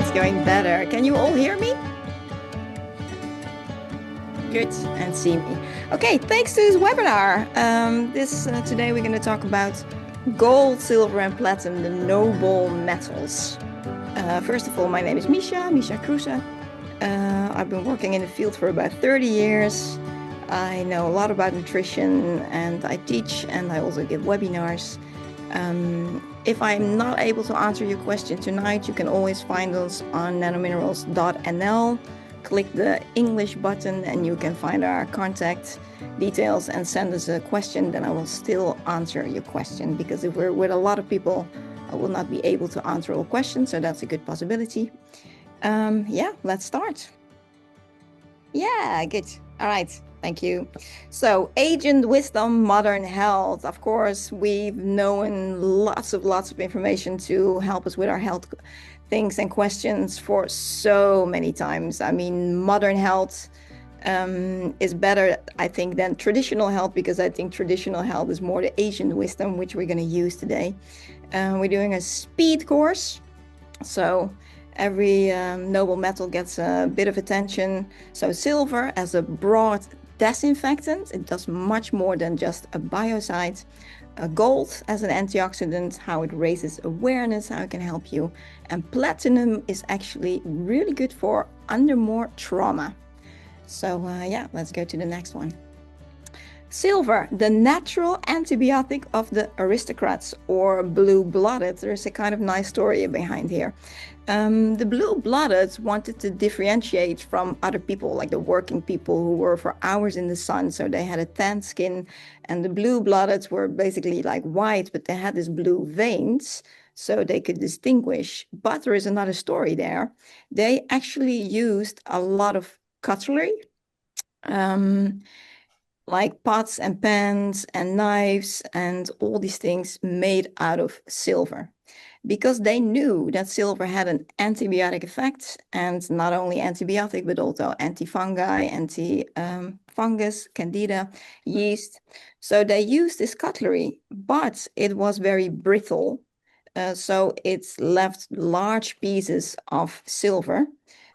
it's going better. Can you all hear me? Good, and see me. Okay, thanks to this webinar. Today we're going to talk about gold, silver, and platinum, the noble metals. First of all, my name is Mischa Kroese. I've been working in the field for about 30 years. I know a lot about nutrition, and I teach, and I also give webinars. If I'm not able to answer your question tonight, you can always find us on nanominerals.nl. Click the English button and you can find our contact details and send us a question. Then I will still answer your question, because if we're with a lot of people, I will not be able to answer all questions. So that's a good possibility. Yeah, let's start. Yeah, good. All right. Thank you. So, ancient wisdom, modern health. Of course, we've known lots of information to help us with our health things and questions for so many times. I mean, modern health is better, I think, than traditional health, because I think traditional health is more the ancient wisdom, which we're going to use today. We're doing a speed course. So every noble metal gets a bit of attention. So silver as a broad disinfectant, it does much more than just a biocide. Gold as an antioxidant, how it raises awareness, how it can help you. And platinum is actually really good for under more trauma. So yeah, let's go to the next one. Silver, the natural antibiotic of the aristocrats or blue-blooded. There's a kind of nice story behind here. The blue-blooded wanted to differentiate from other people, like the working people who were for hours in the sun. So they had a tan skin, and the blue-blooded were basically like white, but they had these blue veins, so they could distinguish. But there is another story there. They actually used a lot of cutlery, like pots and pans and knives and all these things made out of silver, because they knew that silver had an antibiotic effect, and not only antibiotic, but also antifungi, anti-fungus, candida, yeast. So they used this cutlery, but it was very brittle. So it's left large pieces of silver.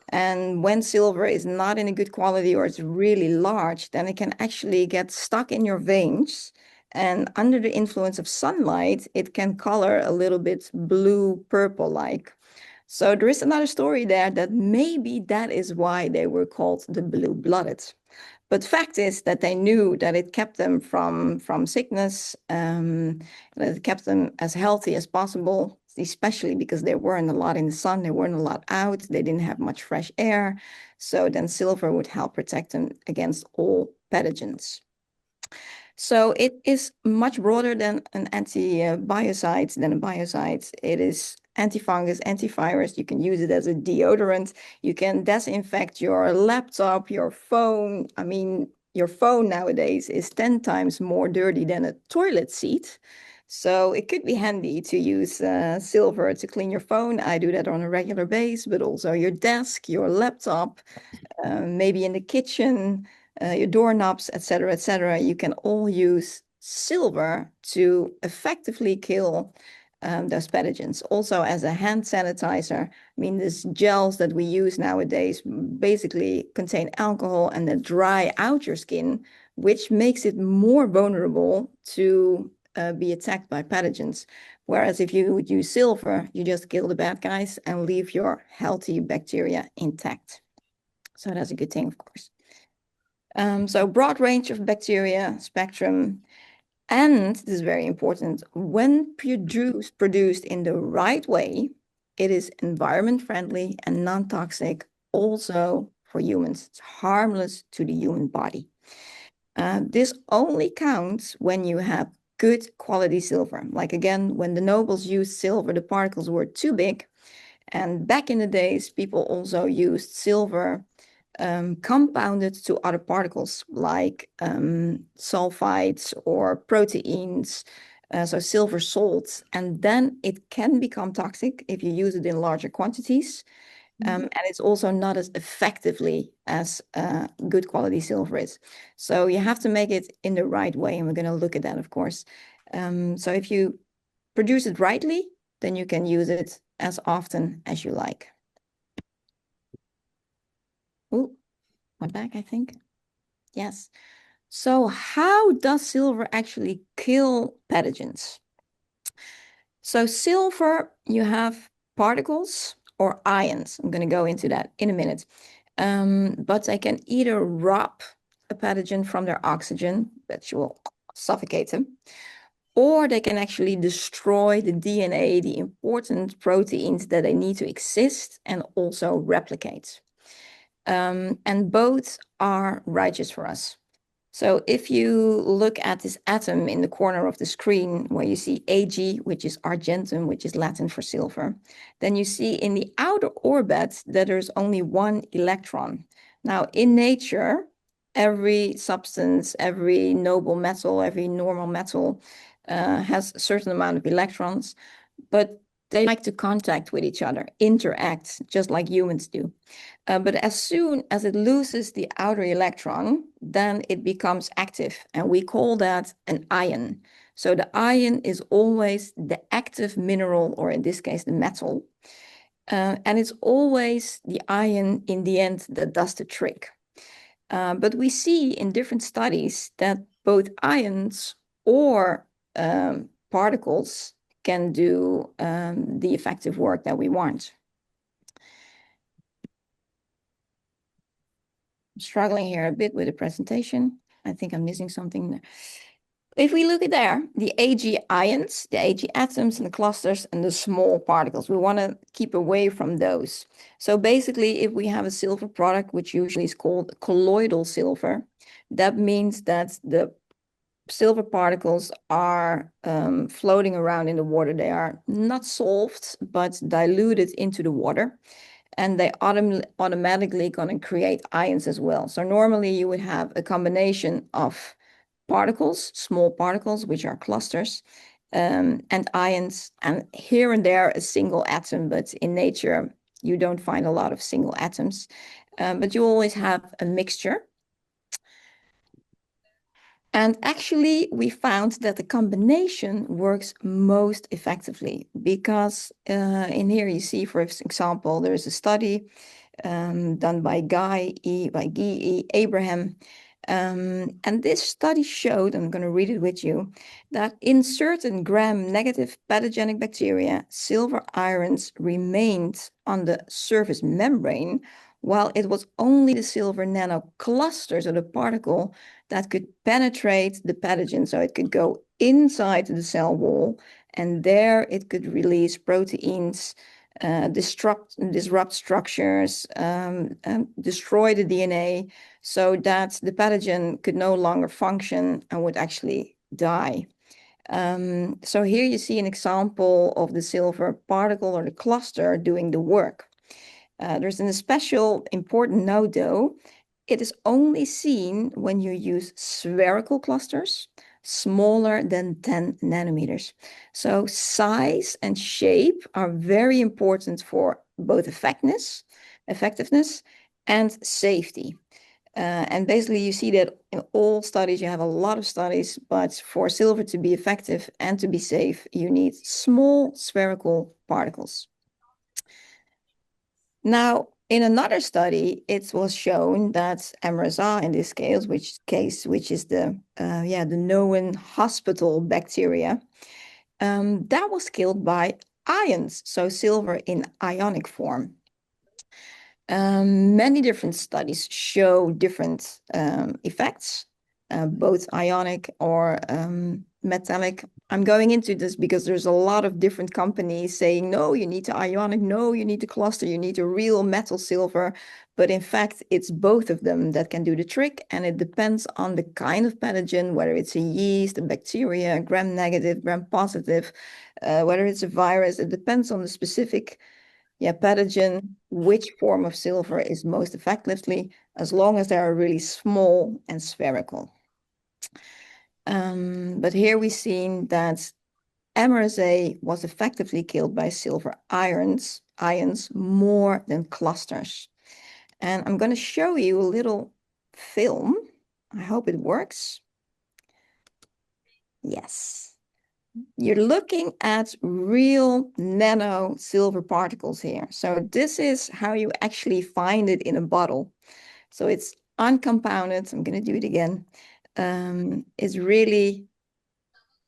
And when silver is not in a good quality or it's really large, then it can actually get stuck in your veins. And under the influence of sunlight, it can color a little bit blue, purple-like. So there is another story there that maybe that is why they were called the blue-blooded. But fact is that they knew that it kept them from sickness, that it kept them as healthy as possible, especially because they weren't a lot in the sun, they weren't a lot out, they didn't have much fresh air. So then silver would help protect them against all pathogens. So it is much broader than an biocide. It is antifungus, antivirus. You can use it as a deodorant. You can disinfect your laptop, your phone. I mean, your phone nowadays is 10 times more dirty than a toilet seat. So it could be handy to use silver to clean your phone. I do that on a regular basis, but also your desk, your laptop, maybe in the kitchen, your doorknobs, etc. You can all use silver to effectively kill those pathogens. Also as a hand sanitizer. I mean, these gels that we use nowadays basically contain alcohol and then dry out your skin, which makes it more vulnerable to be attacked by pathogens. Whereas if you would use silver, you just kill the bad guys and leave your healthy bacteria intact. So that's a good thing, of course. So broad range of bacteria spectrum. And this is very important, when produced in the right way, it is environment friendly and non-toxic also for humans. It's harmless to the human body. This only counts when you have good quality silver. Like again, when the nobles used silver, the particles were too big. And back in the days, people also used silver compounded to other particles like sulfides or proteins, so silver salts, and then it can become toxic if you use it in larger quantities. And it's also not as effectively as good quality silver is. So you have to make it in the right way, and we're going to look at that, of course. So if you produce it rightly, then you can use it as often as you like. Oh, went back, I think. Yes. So how does silver actually kill pathogens? So silver, you have particles or ions. I'm going to go into that in a minute. But they can either rob a pathogen from their oxygen, which will suffocate them, or they can actually destroy the DNA, the important proteins that they need to exist and also replicate. And both are righteous for us. So if you look at this atom in the corner of the screen where you see Ag, which is argentum, which is Latin for silver, then you see in the outer orbit that there's only one electron. Now, in nature, every substance, every noble metal, every normal metal has a certain amount of electrons, but they like to contact with each other, interact, just like humans do. But as soon as it loses the outer electron, then it becomes active, and we call that an ion. So the ion is always the active mineral, or in this case, the metal. And it's always the ion in the end that does the trick. But we see in different studies that both ions or particles can do the effective work that we want. I'm struggling here a bit with the presentation. I think I'm missing something. If we look at there, the Ag ions, the Ag atoms and the clusters and the small particles, we want to keep away from those. So basically, if we have a silver product, which usually is called colloidal silver, that means that the silver particles are floating around in the water. They are not solved, but diluted into the water. And they automatically going to create ions as well. So normally you would have a combination of particles, small particles, which are clusters, and ions, and here and there a single atom, but in nature you don't find a lot of single atoms. But you always have a mixture. And actually, we found that the combination works most effectively because in here you see, for example, there is a study done by Guy E. Abraham. And this study showed, I'm going to read it with you, that in certain gram-negative pathogenic bacteria, silver ions remained on the surface membrane, while it was only the silver nanoclusters of the particle that could penetrate the pathogen. So it could go inside the cell wall, and there it could release proteins, disrupt structures, destroy the DNA, so that the pathogen could no longer function and would actually die. So here you see an example of the silver particle or the cluster doing the work. There's a special important note though. It is only seen when you use spherical clusters smaller than 10 nanometers. So size and shape are very important for both effectiveness and safety. And basically you see that in all studies, you have a lot of studies, but for silver to be effective and to be safe, you need small spherical particles. Now, in another study, it was shown that MRSA in this case, which is the known hospital bacteria, that was killed by ions, so silver in ionic form. Many different studies show different effects, both ionic or metallic. I'm going into this because there's a lot of different companies saying, no, you need to ionic, no, you need to cluster, you need a real metal silver. But in fact, it's both of them that can do the trick. And it depends on the kind of pathogen, whether it's a yeast, a bacteria, gram-negative, gram-positive, whether it's a virus. It depends on the specific pathogen, which form of silver is most effectively, as long as they are really small and spherical. But here we've seen that MRSA was effectively killed by silver ions more than clusters. And I'm going to show you a little film. I hope it works. Yes. You're looking at real nano silver particles here. So this is how you actually find it in a bottle. So it's uncompounded. I'm going to do it again. It's really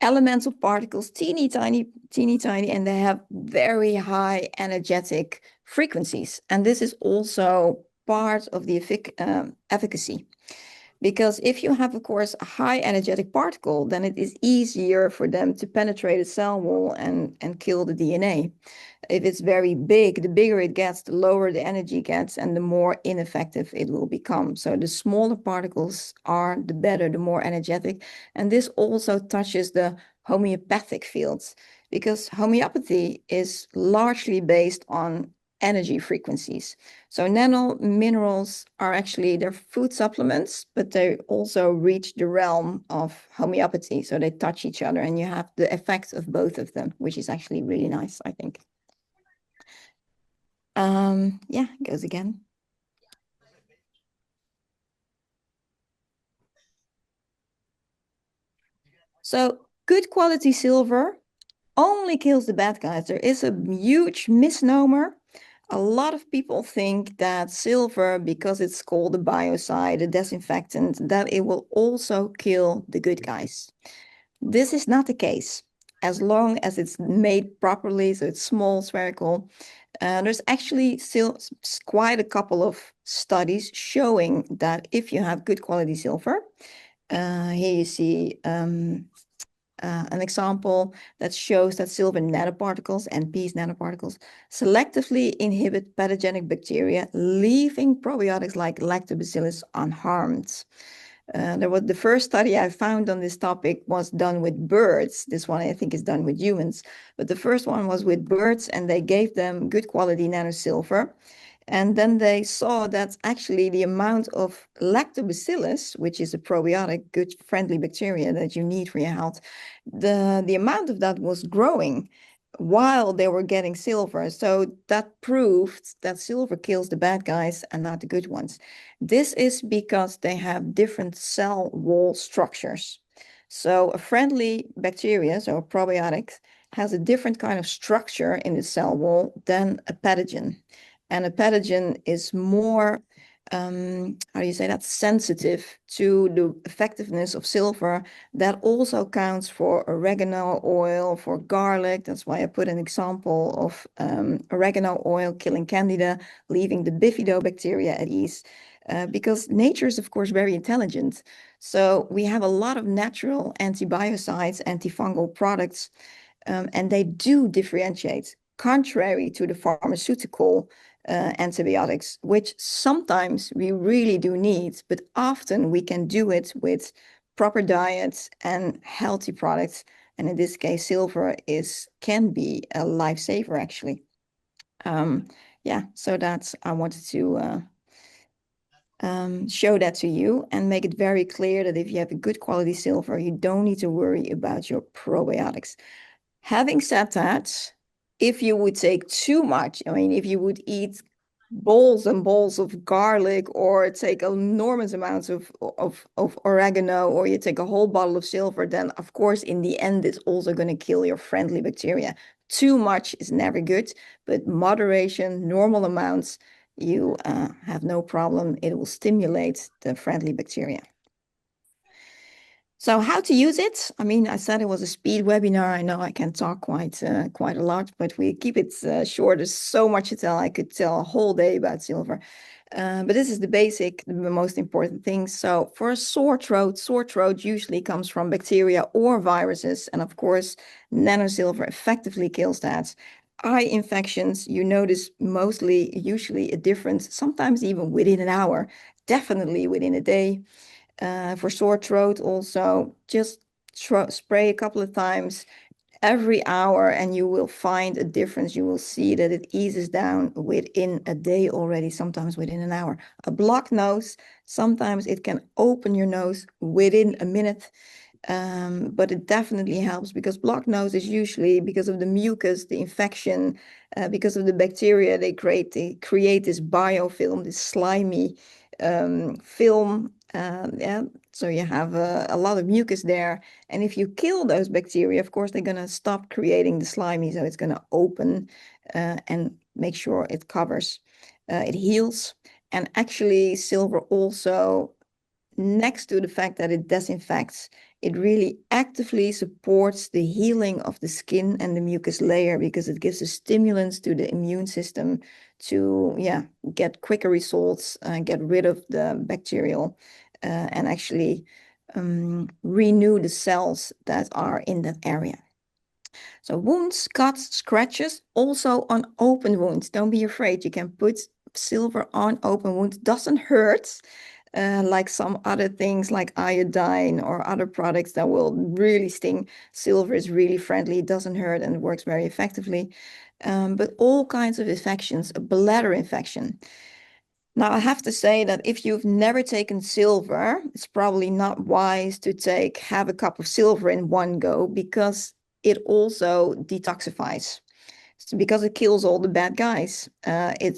elemental particles, teeny tiny, and they have very high energetic frequencies. And this is also part of the efficacy. Because if you have, of course, a high energetic particle, then it is easier for them to penetrate a cell wall and kill the DNA. If it's very big, the bigger it gets, the lower the energy gets, and the more ineffective it will become. So the smaller particles are the better, the more energetic. And this also touches the homeopathic fields, because homeopathy is largely based on energy frequencies. So nano minerals are actually, they're food supplements, but they also reach the realm of homeopathy. So they touch each other and you have the effect of both of them, which is actually really nice, I think. Yeah, it goes again. So good quality silver only kills the bad guys. There is a huge misnomer. A lot of people think that silver, because it's called a biocide, a disinfectant, that it will also kill the good guys. This is not the case. As long as it's made properly, so it's small, spherical, there's actually still quite a couple of studies showing that if you have good quality silver, here you see an example that shows that silver nanoparticles, NPs nanoparticles, selectively inhibit pathogenic bacteria, leaving probiotics like lactobacillus unharmed. There was the first study I found on this topic was done with birds. This one I think is done with humans, but the first one was with birds, and they gave them good quality nano silver. And then they saw that actually the amount of lactobacillus, which is a probiotic, good friendly bacteria that you need for your health, the amount of that was growing while they were getting silver. So that proved that silver kills the bad guys and not the good ones. This is because they have different cell wall structures. So a friendly bacteria, so a probiotic, has a different kind of structure in the cell wall than a pathogen. And a pathogen is more, how do you say that, sensitive to the effectiveness of silver. That also counts for oregano oil, for garlic. That's why I put an example of oregano oil killing candida, leaving the bifidobacteria at ease. Because nature is, of course, very intelligent. So we have a lot of natural antibiocides, antifungal products, and they do differentiate, contrary to the pharmaceutical antibiotics, which sometimes we really do need, but often we can do it with proper diets and healthy products. And in this case, silver can be a lifesaver, actually. Yeah, so that's, I wanted to show that to you and make it very clear that if you have a good quality silver, you don't need to worry about your probiotics. Having said that, if you would take too much, I mean, if you would eat bowls and bowls of garlic or take enormous amounts of oregano, or you take a whole bottle of silver, then of course, in the end, it's also going to kill your friendly bacteria. Too much is never good, but moderation, normal amounts, you have no problem. It will stimulate the friendly bacteria. So how to use it? I mean, I said it was a speed webinar. I know I can talk quite a lot, but we keep it short. There's so much to tell. I could tell a whole day about silver. But this is the basic, the most important thing. So for a sore throat usually comes from bacteria or viruses. And of course, nano silver effectively kills that. Eye infections, you notice usually a difference, sometimes even within an hour, definitely within a day. For sore throat also, just spray a couple of times every hour and you will find a difference. You will see that it eases down within a day already, sometimes within an hour. A blocked nose, sometimes it can open your nose within a minute. But it definitely helps, because blocked nose is usually because of the mucus, the infection, because of the bacteria they create this biofilm, this slimy film. Yeah, so you have a lot of mucus there. And if you kill those bacteria, of course, they're going to stop creating the slimy. So it's going to open and make sure it covers, it heals. And actually, silver also, next to the fact that it disinfects, it really actively supports the healing of the skin and the mucus layer because it gives a stimulus to the immune system to, get quicker results, get rid of the bacterial, and actually renew the cells that are in that area. So wounds, cuts, scratches, also on open wounds. Don't be afraid. You can put silver on open wounds. Doesn't hurt, like some other things like iodine or other products that will really sting. Silver is really friendly. It doesn't hurt and it works very effectively. But all kinds of infections, a bladder infection. Now, I have to say that if you've never taken silver, it's probably not wise to have a cup of silver in one go because it also detoxifies. So because it kills all the bad guys,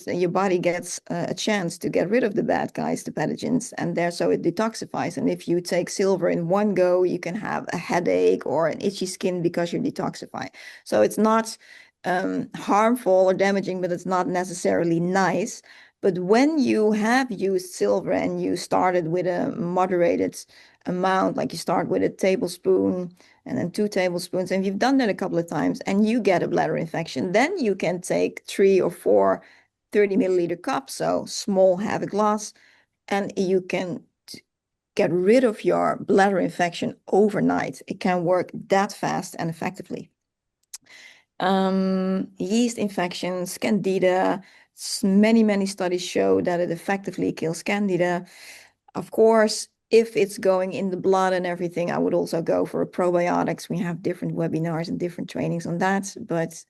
your body gets a chance to get rid of the bad guys, the pathogens, and so it detoxifies. And if you take silver in one go, you can have a headache or an itchy skin because you detoxify. So it's not harmful or damaging, but it's not necessarily nice. But when you have used silver and you started with a moderated amount, like you start with a tablespoon and then 2 tablespoons, and you've done that a couple of times and you get a bladder infection, then you can take 3 or 4 30-milliliter cups, so small, have a glass, and you can get rid of your bladder infection overnight. It can work that fast and effectively. Yeast infections, candida, many studies show that it effectively kills candida. Of course, if it's going in the blood and everything, I would also go for probiotics. We have different webinars and different trainings on that, but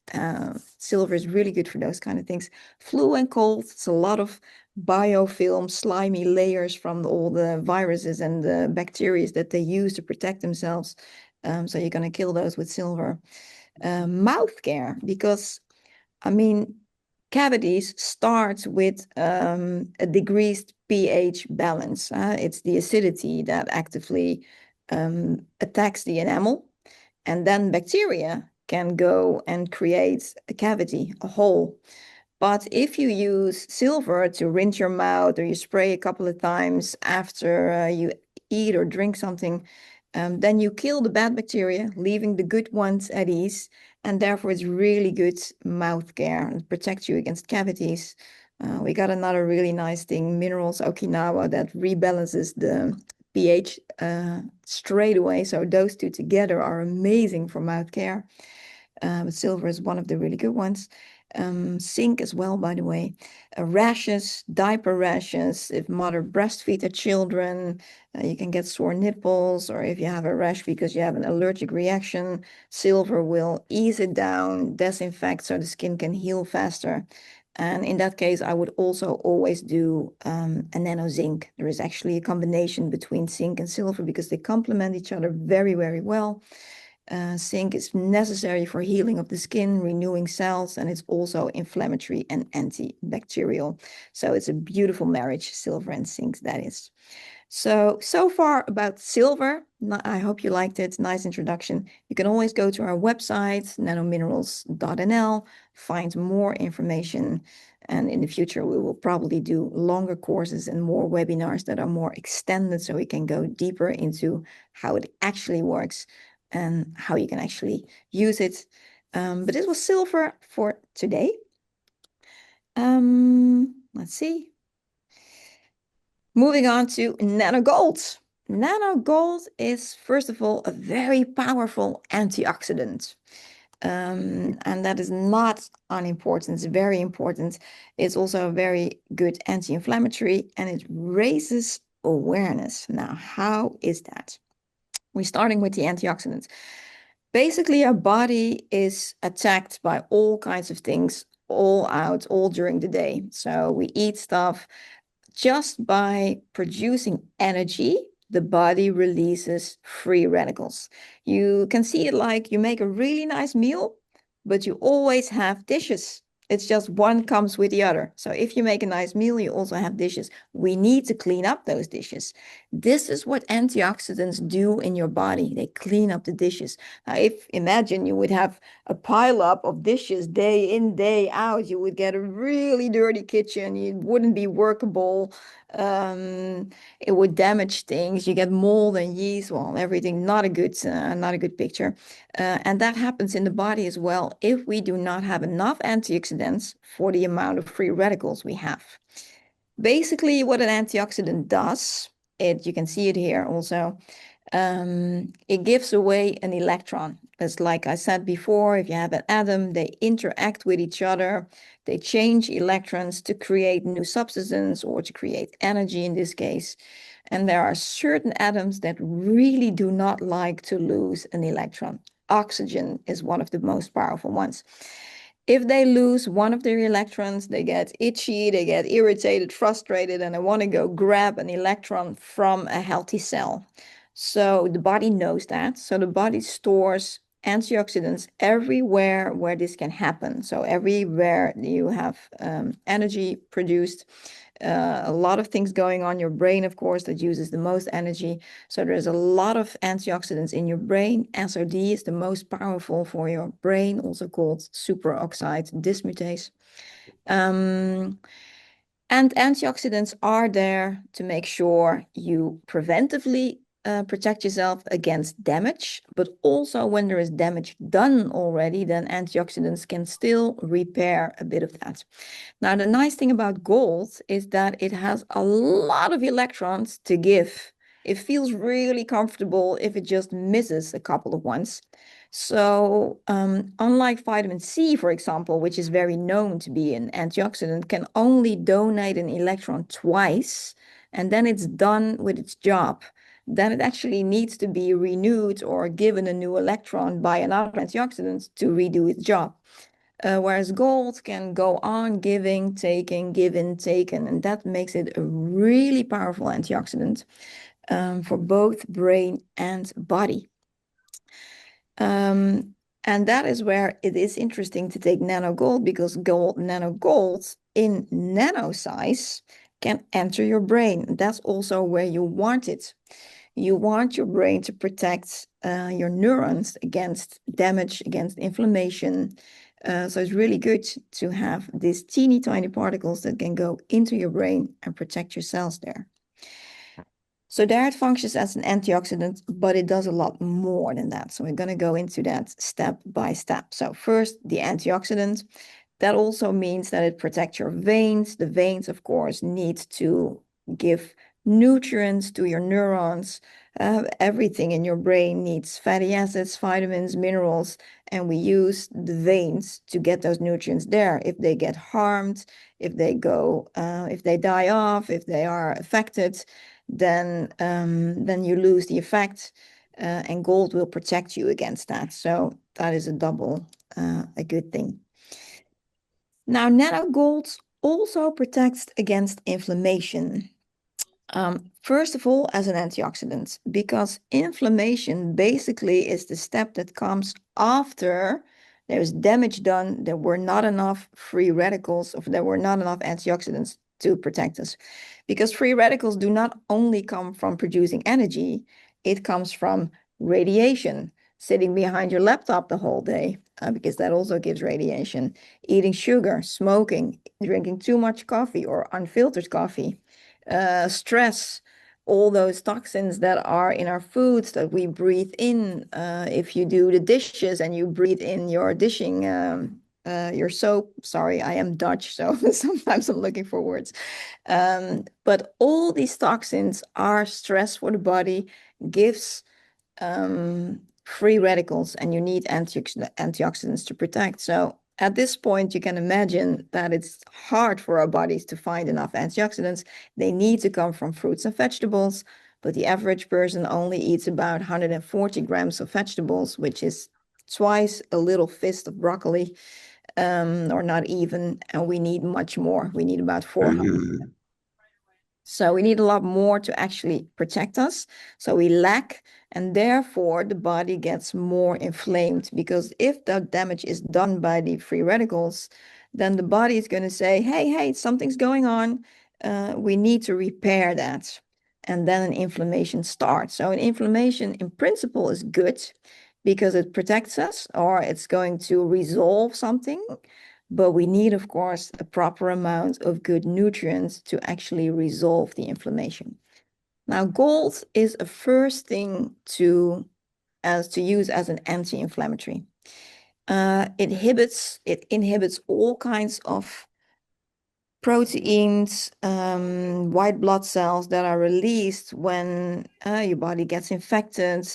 silver is really good for those kind of things. Flu and cold, it's a lot of biofilm, slimy layers from all the viruses and the bacteria that they use to protect themselves. So you're going to kill those with silver. Mouth care, because I mean, cavities start with a decreased pH balance. It's the acidity that actively attacks the enamel, and then bacteria can go and create a cavity, a hole. But if you use silver to rinse your mouth or you spray a couple of times after you eat or drink something, then you kill the bad bacteria, leaving the good ones at ease. And therefore, it's really good mouth care. It protects you against cavities. We got another really nice thing, Minerals Okinawa, that rebalances the pH straight away. So those two together are amazing for mouth care. But silver is one of the really good ones. Zinc as well, by the way. Rashes, diaper rashes. If mother breastfeed her children, you can get sore nipples, or if you have a rash because you have an allergic reaction, silver will ease it down, disinfect so the skin can heal faster. And in that case, I would also always do a nano zinc. There is actually a combination between zinc and silver because they complement each other very well. Zinc is necessary for healing of the skin, renewing cells, and it's also inflammatory and antibacterial. So it's a beautiful marriage, silver and zinc, that is. So far about silver. I hope you liked it. Nice introduction. You can always go to our website, nanominerals.nl, find more information. And in the future, we will probably do longer courses and more webinars that are more extended so we can go deeper into how it actually works and how you can actually use it. But this was silver for today. Let's see. Moving on to Nano Gold. Nano Gold is, first of all, a very powerful antioxidant. And that is not unimportant. It's very important. It's also a very good anti-inflammatory, and it raises awareness. Now, how is that? We're starting with the antioxidants. Basically, our body is attacked by all kinds of things all during the day. So we eat stuff. Just by producing energy, the body releases free radicals. You can see it like you make a really nice meal, but you always have dishes. It's just one comes with the other. So if you make a nice meal, you also have dishes. We need to clean up those dishes. This is what antioxidants do in your body. They clean up the dishes. Now, if imagine you would have a pile up of dishes day in, day out, you would get a really dirty kitchen. It wouldn't be workable. It would damage things. You get mold and yeast. Well, everything not a good picture. And that happens in the body as well if we do not have enough antioxidants for the amount of free radicals we have. Basically, what an antioxidant does, you can see it here also, it gives away an electron. It's like I said before, if you have an atom, they interact with each other. They change electrons to create new substances or to create energy in this case. And there are certain atoms that really do not like to lose an electron. Oxygen is one of the most powerful ones. If they lose one of their electrons, they get itchy, they get irritated, frustrated, and they want to go grab an electron from a healthy cell. So the body knows that. So the body stores antioxidants everywhere where this can happen. So everywhere you have energy produced, a lot of things going on. Your brain, of course, that uses the most energy. So there's a lot of antioxidants in your brain. SOD is the most powerful for your brain, also called superoxide dismutase. And antioxidants are there to make sure you preventively protect yourself against damage, but also when there is damage done already, then antioxidants can still repair a bit of that. Now, the nice thing about gold is that it has a lot of electrons to give. It feels really comfortable if it just misses a couple of ones. So, unlike vitamin C, for example, which is very known to be an antioxidant, can only donate an electron twice, and then it's done with its job. Then it actually needs to be renewed or given a new electron by another antioxidant to redo its job. Whereas gold can go on giving, taking, given, taken, and that makes it a really powerful antioxidant for both brain and body. And that is where it is interesting to take nano gold, because nano gold in nano size can enter your brain. That's also where you want it. You want your brain to protect your neurons against damage, against inflammation. So it's really good to have these teeny tiny particles that can go into your brain and protect your cells there. So there it functions as an antioxidant, but it does a lot more than that. So we're going to go into that step by step. So first, the antioxidant. That also means that it protects your veins. The veins, of course, need to give nutrients to your neurons. Everything in your brain needs fatty acids, vitamins, minerals, and we use the veins to get those nutrients there. If they get harmed, if they die off, if they are affected, then you lose the effect, and gold will protect you against that. So that is a good thing. Now, nano gold also protects against inflammation. First of all, as an antioxidant, because inflammation basically is the step that comes after there's damage done, there were not enough free radicals, or there were not enough antioxidants to protect us. Because free radicals do not only come from producing energy, it comes from radiation, sitting behind your laptop the whole day, because that also gives radiation, eating sugar, smoking, drinking too much coffee or unfiltered coffee, stress, all those toxins that are in our foods that we breathe in. If you do the dishes and you breathe in your dishing, your soap. Sorry, I am Dutch, so sometimes I'm looking for words. But all these toxins are stress for the body, gives free radicals, and you need antioxidants to protect. So at this point, you can imagine that it's hard for our bodies to find enough antioxidants. They need to come from fruits and vegetables, but the average person only eats about 140 grams of vegetables, which is twice a little fist of broccoli, or not even, and we need much more. We need about 400. So we need a lot more to actually protect us. So we lack, and therefore the body gets more inflamed, because if the damage is done by the free radicals, then the body is going to say, hey, something's going on. We need to repair that. And then an inflammation starts. So an inflammation in principle is good because it protects us or it's going to resolve something. But we need, of course, a proper amount of good nutrients to actually resolve the inflammation. Now, gold is a first thing to use as an anti-inflammatory. It inhibits all kinds of proteins, white blood cells that are released when your body gets infected.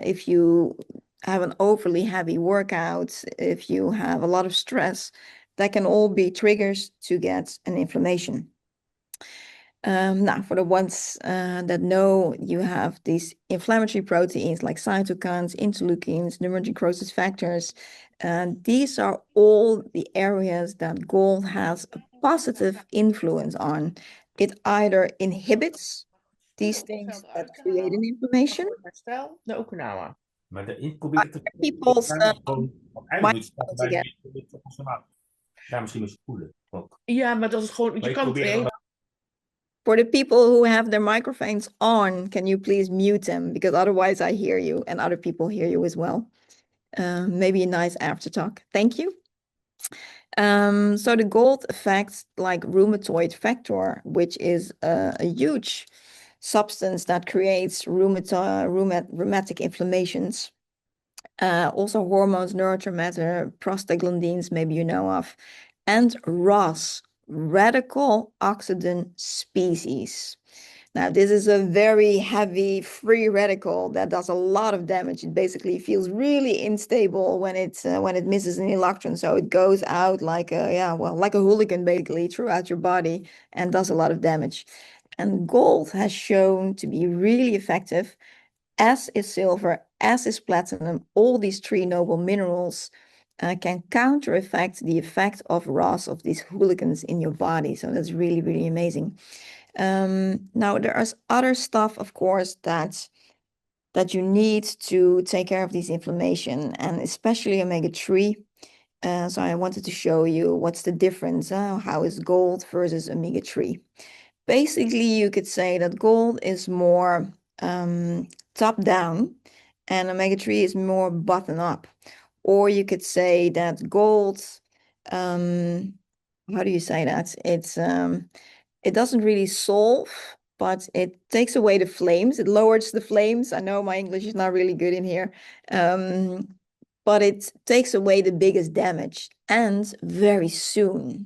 If you have an overly heavy workout, if you have a lot of stress, that can all be triggers to get an inflammation. Now, for the ones that know, you have these inflammatory proteins like cytokines, interleukins, necrosis factors. These are all the areas that gold has a positive influence on. It either inhibits these things that create an inflammation. Herstel, de Okinawa. Maar daarin probeer ik te People's gewoon uiteindelijk moet je starten bij again. ja, misschien met spoelen ook. Ja, maar dat is gewoon. Maar Je ik kan probeer For the people who have their microphones on, can you please mute them? Because otherwise I hear you and other people hear you as well. Maybe a nice after talk. Thank you. So the gold affects like rheumatoid factor, which is a huge substance that creates rheumatic inflammations. Also hormones, neurotransmitter, prostaglandins, maybe you know of, and ROS, radical oxidant species. Now, this is a very heavy free radical that does a lot of damage. It basically feels really unstable when it misses an electron. So it goes out like like a hooligan basically throughout your body and does a lot of damage. And gold has shown to be really effective, as is silver, as is platinum. All these three noble minerals can counter the effect of ROS, of these hooligans in your body. So that's really, really amazing. Now there is other stuff, of course, that you need to take care of these inflammation, and especially omega-3. So I wanted to show you what's the difference. How is gold versus omega-3? Basically, you could say that gold is more top down and omega-3 is more bottom up. Or you could say that gold, how do you say that? It doesn't really solve, but it takes away the flames. It lowers the flames. I know my English is not really good in here. But it takes away the biggest damage and very soon.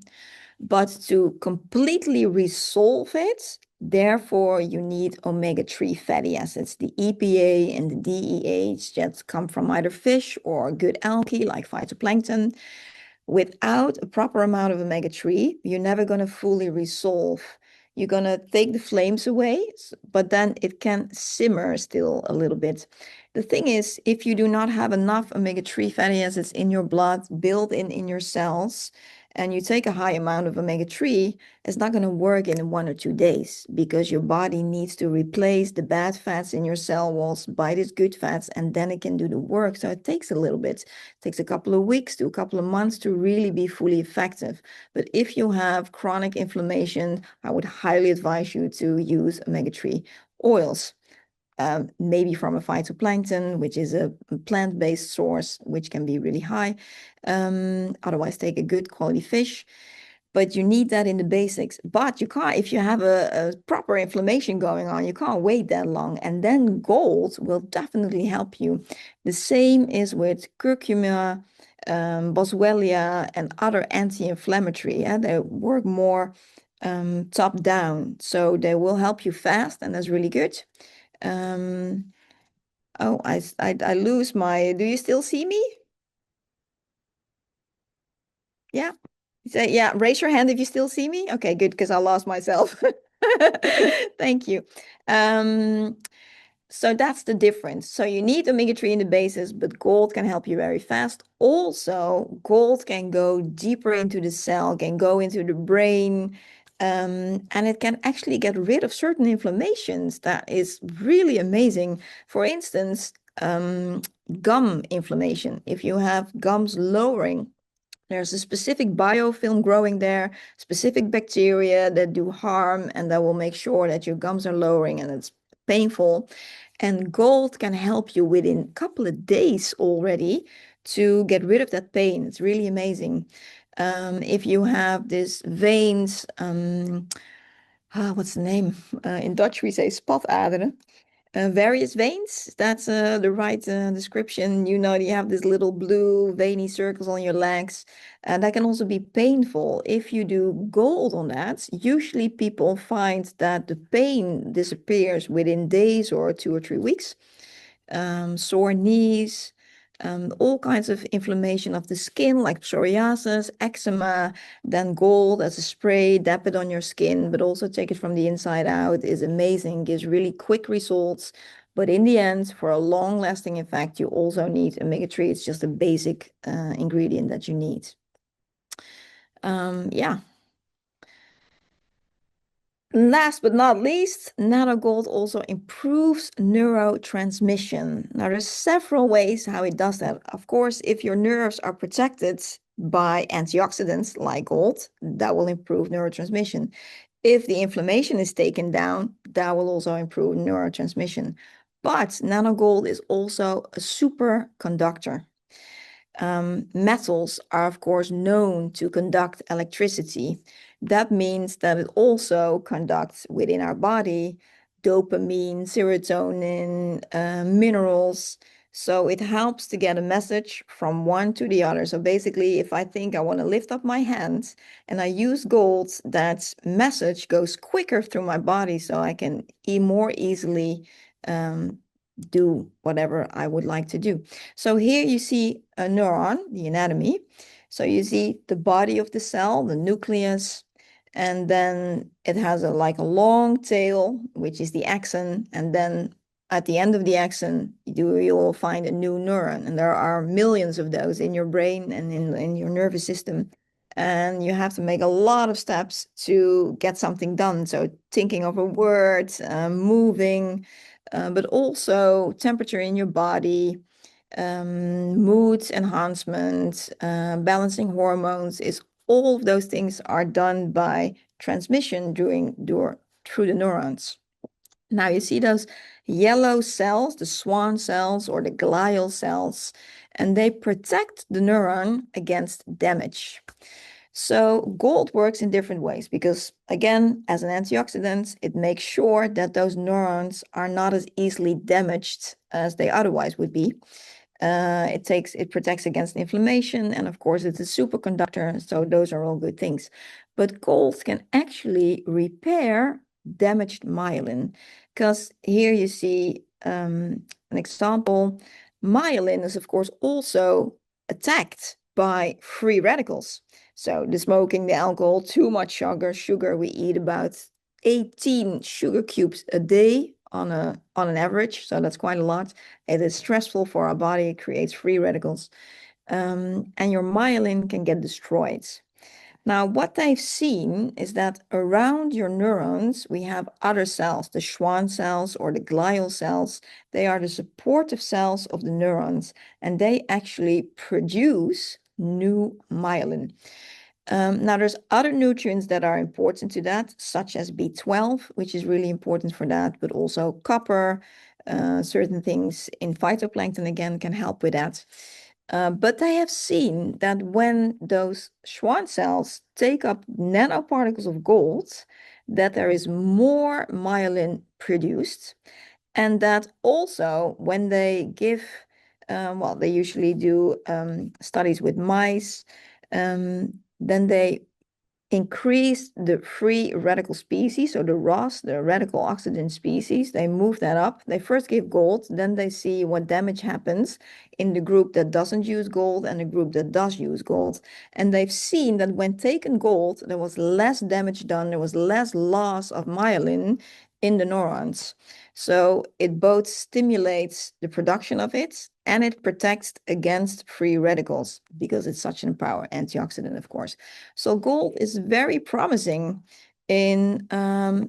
But to completely resolve it, therefore, you need omega-3 fatty acids, the EPA and the DEH that come from either fish or good algae like phytoplankton. Without a proper amount of omega-3, you're never going to fully resolve. You're going to take the flames away, but then it can simmer still a little bit. The thing is, if you do not have enough omega-3 fatty acids in your blood, built in your cells, and you take a high amount of omega-3, it's not going to work in 1 or 2 days because your body needs to replace the bad fats in your cell walls by these good fats, and then it can do the work. So it takes a little bit. It takes a couple of weeks to a couple of months to really be fully effective. But if you have chronic inflammation, I would highly advise you to use omega-3 oils. Maybe from a phytoplankton, which is a plant-based source, which can be really high. Otherwise, take a good quality fish. But you need that in the basics. But you can't, if you have a proper inflammation going on, you can't wait that long. And then gold will definitely help you. The same is with curcuma, boswellia, and other anti-inflammatory. They work more top down. So they will help you fast, and that's really good. Oh, I lose my, do you still see me? Yeah. Say, yeah, raise your hand if you still see me. Okay, good, because I lost myself. Thank you. So that's the difference. So you need omega-3 in the basis, but gold can help you very fast. Also, gold can go deeper into the cell, can go into the brain, and it can actually get rid of certain inflammations. That is really amazing. For instance, gum inflammation. If you have gums lowering, There's a specific biofilm growing there, specific bacteria that do harm and that will make sure that your gums are lowering and it's painful. And gold can help you within a couple of days already to get rid of that pain. It's really amazing. If you have these veins, what's the name? In Dutch, we say spataderen. Various veins, that's the right description. You know, you have these little blue veiny circles on your legs, and that can also be painful. If you do gold on that, usually people find that the pain disappears within days or 2 or 3 weeks. Sore knees, all kinds of inflammation of the skin, like psoriasis, eczema. Then gold as a spray, dab it on your skin, but also take it from the inside out is amazing, gives really quick results. But in the end, for a long-lasting effect, you also need omega-3. It's just a basic ingredient that you need. Yeah. Last but not least, Nano Gold also improves neurotransmission. Now, there's several ways how it does that. Of course, if your nerves are protected by antioxidants like gold, that will improve neurotransmission. If the inflammation is taken down, that will also improve neurotransmission. But Nano Gold is also a superconductor. Metals are, of course, known to conduct electricity. That means that it also conducts within our body dopamine, serotonin, minerals. So it helps to get a message from one to the other. So basically, if I think I want to lift up my hand and I use gold, that message goes quicker through my body so I can more easily do whatever I would like to do. So here you see a neuron, the anatomy. So you see the body of the cell, the nucleus, and then it has like a long tail, which is the axon. And then at the end of the axon, you will find a new neuron. And there are millions of those in your brain and in your nervous system. And you have to make a lot of steps to get something done. So thinking of a word, moving, but also temperature in your body, mood enhancement, balancing hormones, is all of those things are done by transmission through the neurons. Now you see those yellow cells, the Schwann cells or the glial cells, and they protect the neuron against damage. So gold works in different ways because, again, as an antioxidant, it makes sure that those neurons are not as easily damaged as they otherwise would be. It protects against inflammation, and of course, it's a superconductor, so those are all good things. But gold can actually repair damaged myelin, because here you see an example. Myelin is, of course, also attacked by free radicals. So the smoking, the alcohol, too much sugar. We eat about 18 sugar cubes a day on an average. So that's quite a lot. It is stressful for our body. It creates free radicals. And your myelin can get destroyed. Now, what they've seen is that around your neurons, we have other cells, the Schwann cells or the glial cells. They are the supportive cells of the neurons, and they actually produce new myelin. Now, there's other nutrients that are important to that, such as B12, which is really important for that, but also copper. Certain things in phytoplankton, again, can help with that. But they have seen that when those Schwann cells take up nanoparticles of gold, that there is more myelin produced, and that also when they give, well, they usually do studies with mice, then they increase the free radical species, so the ROS, the radical oxygen species, they move that up. They first give gold, then they see what damage happens in the group that doesn't use gold and the group that does use gold. And they've seen that when taken gold, there was less damage done, there was less loss of myelin in the neurons. So it both stimulates the production of it and it protects against free radicals because it's such an antioxidant, of course. So gold is very promising in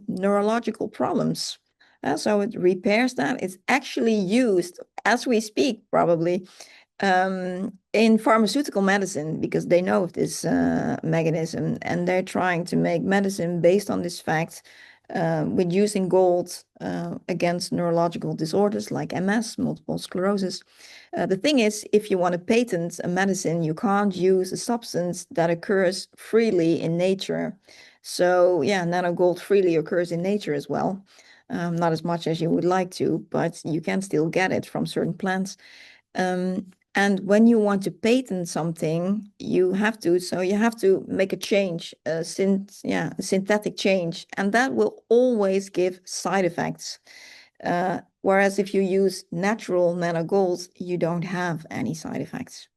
neurological problems. So it repairs that. It's actually used as we speak, probably, in pharmaceutical medicine, because they know of this mechanism, and they're trying to make medicine based on this fact, with using gold against neurological disorders like MS, multiple sclerosis. The thing is, if you want to patent a medicine, you can't use a substance that occurs freely in nature. So yeah, nano gold freely occurs in nature as well. Not as much as you would like to, but you can still get it from certain plants. And when you want to patent something, you have to make a change, a synthetic change, and that will always give side effects. Whereas if you use natural nano gold, you don't have any side effects,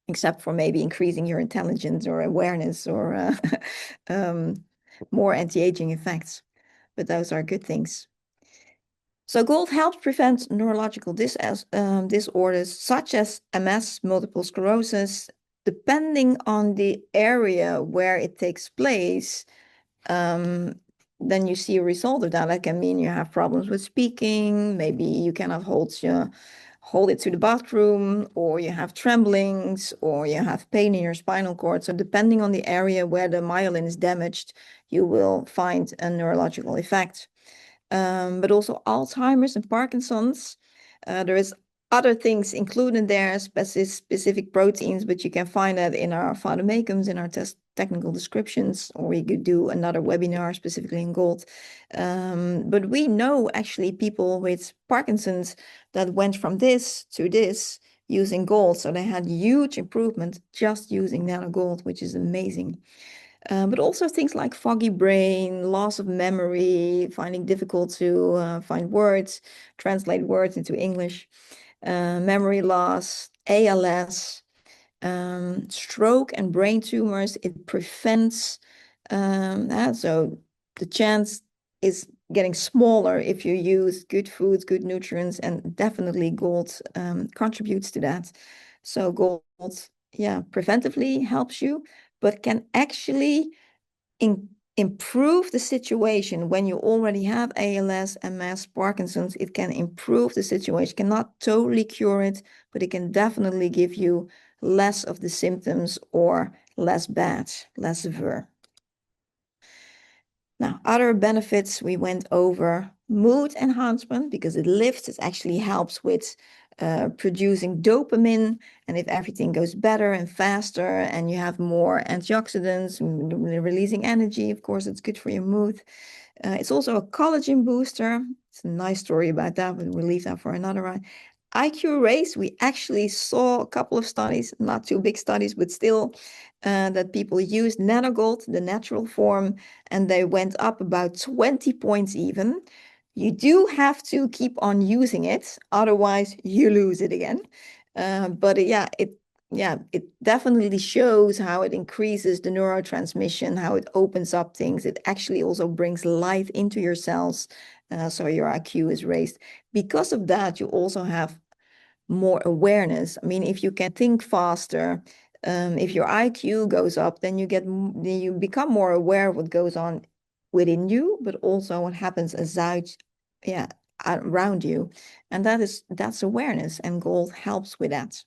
except for maybe increasing your intelligence or awareness or more anti-aging effects. But those are good things. So gold helps prevent neurological disorders such as MS, multiple sclerosis. Depending on the area where it takes place, then you see a result of that. That can mean you have problems with speaking, maybe you cannot hold it to the bathroom, or you have tremblings, or you have pain in your spinal cord. So depending on the area where the myelin is damaged, you will find a neurological effect. But also Alzheimer's and Parkinson's. There is other things included there, specific proteins, but you can find that in our phytomakums, in our technical descriptions, or we could do another webinar specifically in gold. But we know actually people with Parkinson's that went from this to this using gold. So they had huge improvement just using nano gold, which is amazing. But also things like foggy brain, loss of memory, finding difficult to find words, translate words into English, memory loss, ALS, stroke and brain tumors. It prevents, so the chance is getting smaller if you use good foods, good nutrients, and definitely gold contributes to that. So gold, yeah, preventively helps you, but can actually improve the situation when you already have ALS, MS, Parkinson's. It can improve the situation, cannot totally cure it, but it can definitely give you less of the symptoms or less bad, less severe. Now, other benefits we went over: mood enhancement, because it lifts, it actually helps with producing dopamine. And if everything goes better and faster and you have more antioxidants, releasing energy, of course, it's good for your mood. It's also a collagen booster. It's a nice story about that, but we'll leave that for another one. IQ raise, we actually saw a couple of studies, not too big studies, but still, that people used nano gold, the natural form, and they went up about 20 points even. You do have to keep on using it, otherwise you lose it again. But it definitely shows how it increases the neurotransmission, how it opens up things. It actually also brings light into your cells, so your IQ is raised. Because of that, you also have more awareness. I mean, if you can think faster, if your IQ goes up, then you become more aware of what goes on within you, but also what happens around you. And that's awareness, and gold helps with that.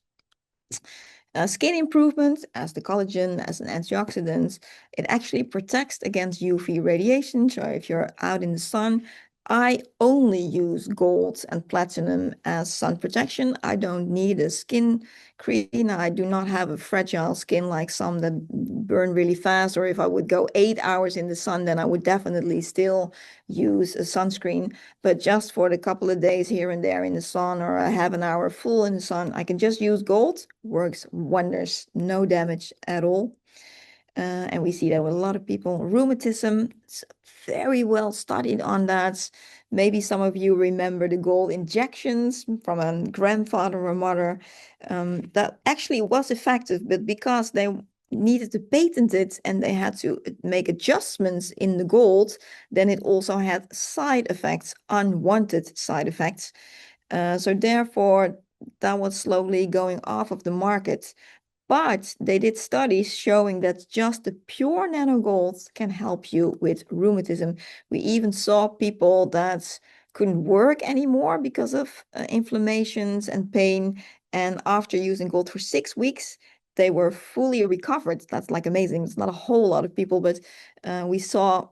Skin improvement, as the collagen, as an antioxidant, it actually protects against UV radiation. So if you're out in the sun, I only use gold and platinum as sun protection. I don't need a skin cream. I do not have a fragile skin like some that burn really fast. Or if I would go 8 hours in the sun, then I would definitely still use a sunscreen. But just for the couple of days here and there in the sun, or I have an hour full in the sun, I can just use gold. Works wonders, no damage at all. And we see that with a lot of people. Rheumatism, it's very well studied on that. Maybe some of you remember the gold injections from a grandfather or mother. That actually was effective, but because they needed to patent it and they had to make adjustments in the gold, then it also had side effects, unwanted side effects. So therefore, that was slowly going off of the market. But they did studies showing that just the pure nano gold can help you with rheumatism. We even saw people that couldn't work anymore because of inflammations and pain. And after using gold for 6 weeks, they were fully recovered. That's like amazing. It's not a whole lot of people, but we saw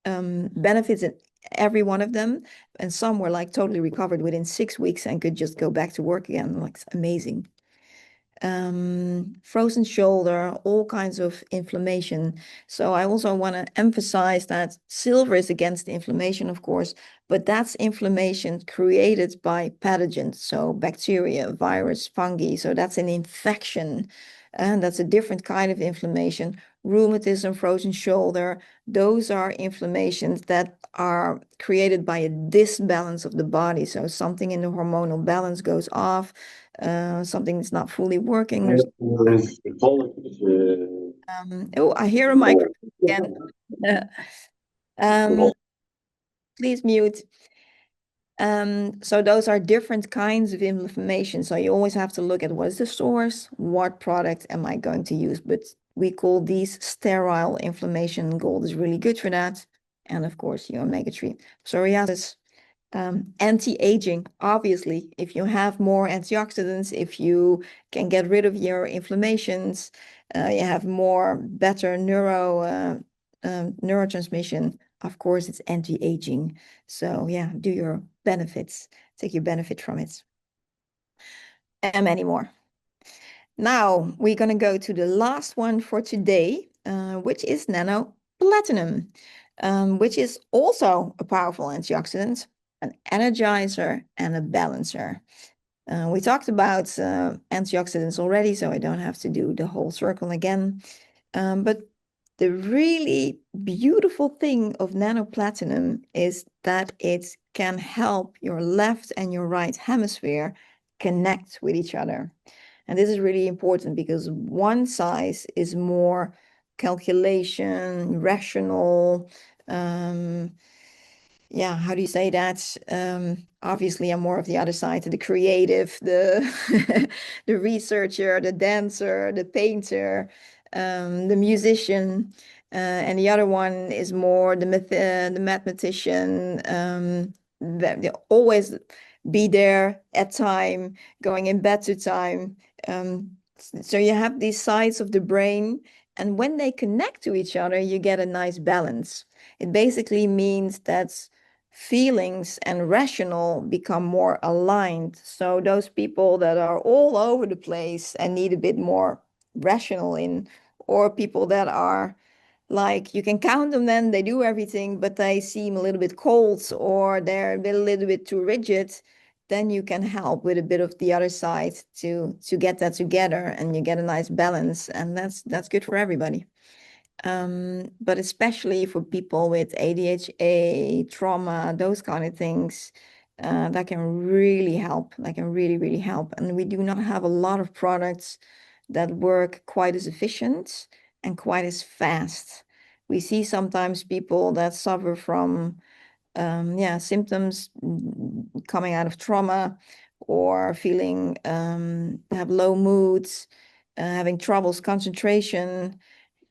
benefits in every one of them. And some were like totally recovered within 6 weeks and could just go back to work again. Like amazing. Frozen shoulder, all kinds of inflammation. So I also want to emphasize that silver is against the inflammation, of course, but that's inflammation created by pathogens. So bacteria, virus, fungi. So that's an infection. And that's a different kind of inflammation. Rheumatism, frozen shoulder, those are inflammations that are created by a disbalance of the body. So something in the hormonal balance goes off. Something is not fully working. Oh, I hear a microphone again. Please mute. So those are different kinds of inflammation. So you always have to look at what is the source, what product am I going to use? But we call these sterile inflammation. Gold is really good for that. And of course, your omega-3. Psoriasis. Anti-aging, obviously, if you have more antioxidants, if you can get rid of your inflammations, you have more better neurotransmission. Of course, it's anti-aging. So yeah, do your benefits, take your benefit from it. And many more. Now we're going to go to the last one for today, which is nano platinum, which is also a powerful antioxidant, an energizer, and a balancer. We talked about antioxidants already, so I don't have to do the whole circle again. But the really beautiful thing of nanoplatinum is that it can help your left and your right hemisphere connect with each other. And this is really important because one size is more calculation, rational, yeah, how do you say that? Obviously, I'm more of the other side, the creative, the the researcher, the dancer, the painter, the musician, and the other one is more the mathematician. That they always be there at time, going in bed to time. So you have these sides of the brain, and when they connect to each other, you get a nice balance. It basically means that feelings and rational become more aligned. So those people that are all over the place and need a bit more rational in, or people that are like you can count them, then they do everything, but they seem a little bit cold or they're a little bit too rigid, then you can help with a bit of the other side to get that together and you get a nice balance, and that's good for everybody. But especially for people with ADHD, trauma, those kind of things, that can really help. That can really, really help. And we do not have a lot of products that work quite as efficient and quite as fast. We see sometimes people that suffer from symptoms coming out of trauma or feeling have low moods, having troubles concentration,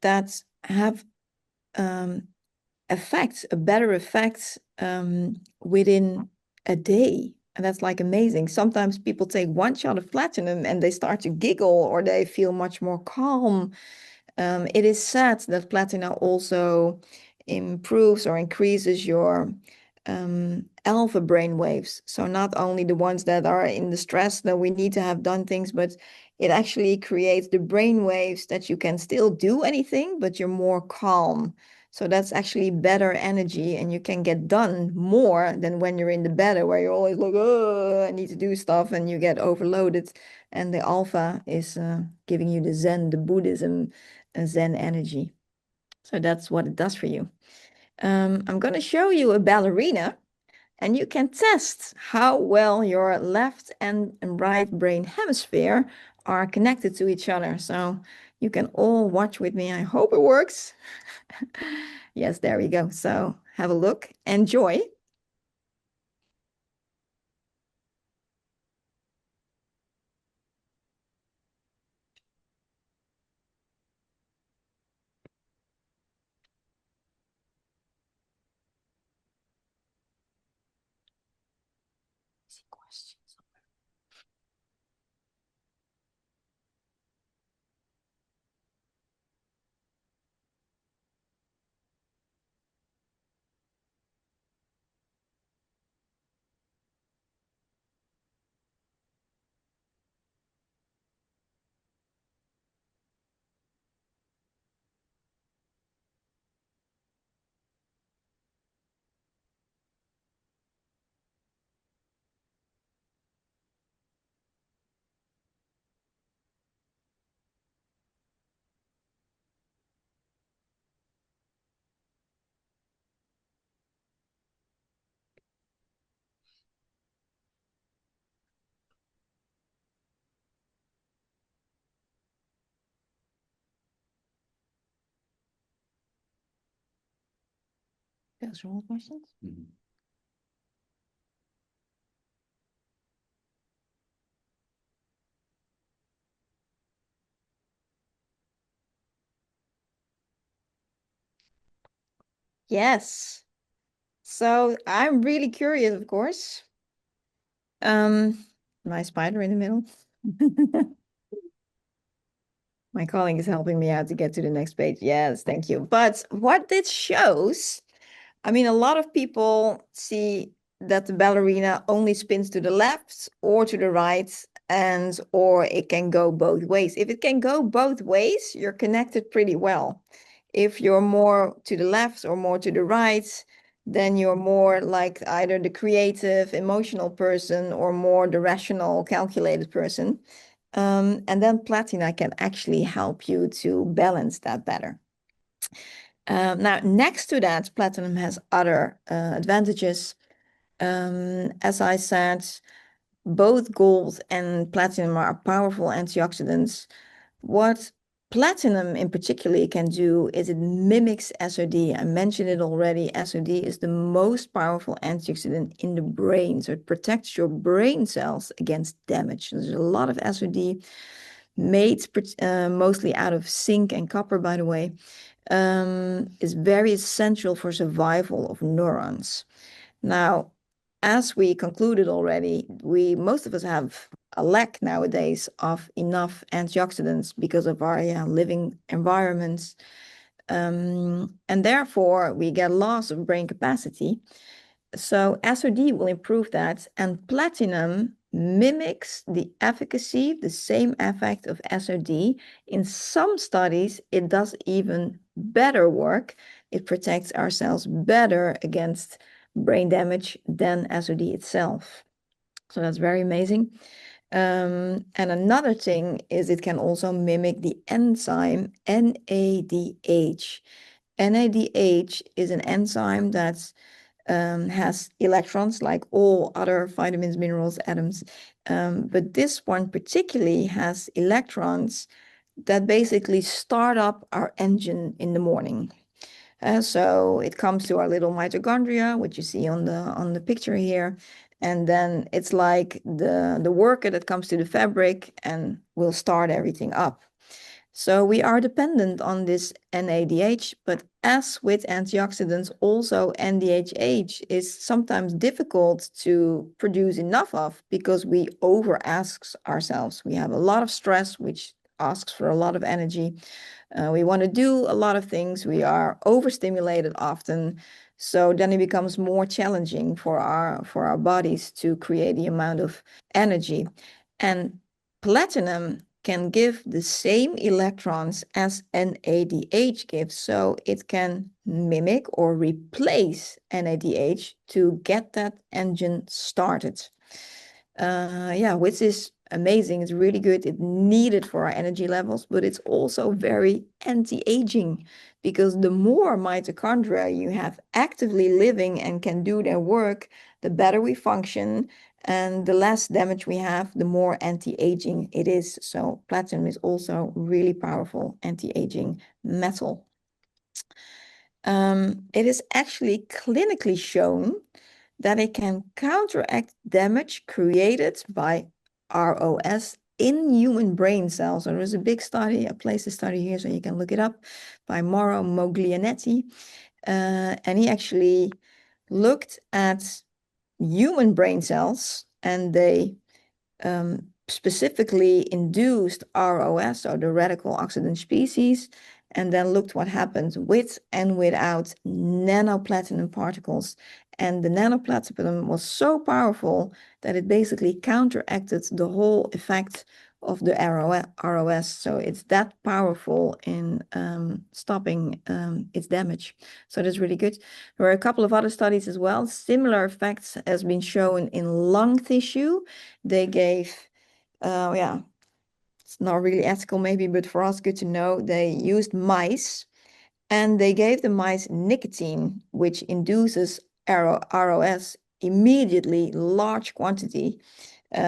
that have effects, a better effect within a day. And that's like amazing. Sometimes people take one shot of platinum and they start to giggle or they feel much more calm. It is said that platinum also improves or increases your alpha brain waves. So not only the ones that are in the stress that we need to have done things, but it actually creates the brain waves that you can still do anything, but you're more calm. So that's actually better energy and you can get done more than when you're in the bed where you're always like, oh, I need to do stuff and you get overloaded. And the alpha is giving you the Zen, the Buddhism, Zen energy. So that's what it does for you. I'm going to show you a ballerina and you can test how well your left and right brain hemisphere are connected to each other. So you can all watch with me. I hope it works. Yes, there we go. So have a look, enjoy. Those are all questions. Mhm. Yes. So I'm really curious, of course. My spider in the middle. My colleague is helping me out to get to the next page. Yes, thank you. But what this shows, I mean, a lot of people see that the ballerina only spins to the left or to the right, and or it can go both ways. If it can go both ways, you're connected pretty well. If you're more to the left or more to the right, then you're more like either the creative, emotional person or more the rational, calculated person. And then platina can actually help you to balance that better. Now, next to that, platinum has other advantages. As I said, both gold and platinum are powerful antioxidants. What platinum in particular can do is it mimics SOD. I mentioned it already. SOD is the most powerful antioxidant in the brain. So it protects your brain cells against damage. There's a lot of SOD made mostly out of zinc and copper, by the way, is very essential for survival of neurons. Now, as we concluded already, most of us have a lack nowadays of enough antioxidants because of our living environments. And therefore, we get loss of brain capacity. So SOD will improve that, and platinum mimics the efficacy, the same effect of SOD. In some studies, it does even better work. It protects our cells better against brain damage than SOD itself. So that's very amazing. And another thing is it can also mimic the enzyme NADH. NADH is an enzyme that has electrons like all other vitamins, minerals, atoms. But this one particularly has electrons that basically start up our engine in the morning. So it comes to our little mitochondria, which you see on the picture here. And then it's like the worker that comes to the fabric and will start everything up. So we are dependent on this NADH, but as with antioxidants, also NADH is sometimes difficult to produce enough of because we over ask ourselves. We have a lot of stress, which asks for a lot of energy. We want to do a lot of things. We are overstimulated often. So then it becomes more challenging for our bodies to create the amount of energy. And platinum can give the same electrons as NADH gives. So it can mimic or replace NADH to get that engine started. Which is amazing. It's really good. It's needed for our energy levels, but it's also very anti-aging because the more mitochondria you have actively living and can do their work, the better we function. And the less damage we have, the more anti-aging it is. So platinum is also really powerful anti-aging metal. It is actually clinically shown that it can counteract damage created by ROS in human brain cells. So there's a big study, I placed a study here so you can look it up, by Mauro Moglianetti. And he actually looked at human brain cells and they specifically induced ROS, so the radical oxidant species, and then looked what happened with and without nanoplatinum particles. And the nanoplatinum was so powerful that it basically counteracted the whole effect of the ROS. So it's that powerful in stopping its damage. So that's really good. There were a couple of other studies as well. Similar effects has been shown in lung tissue. They gave, it's not really ethical maybe, but for us, good to know. They used mice and they gave the mice nicotine, which induces ROS immediately, large quantity,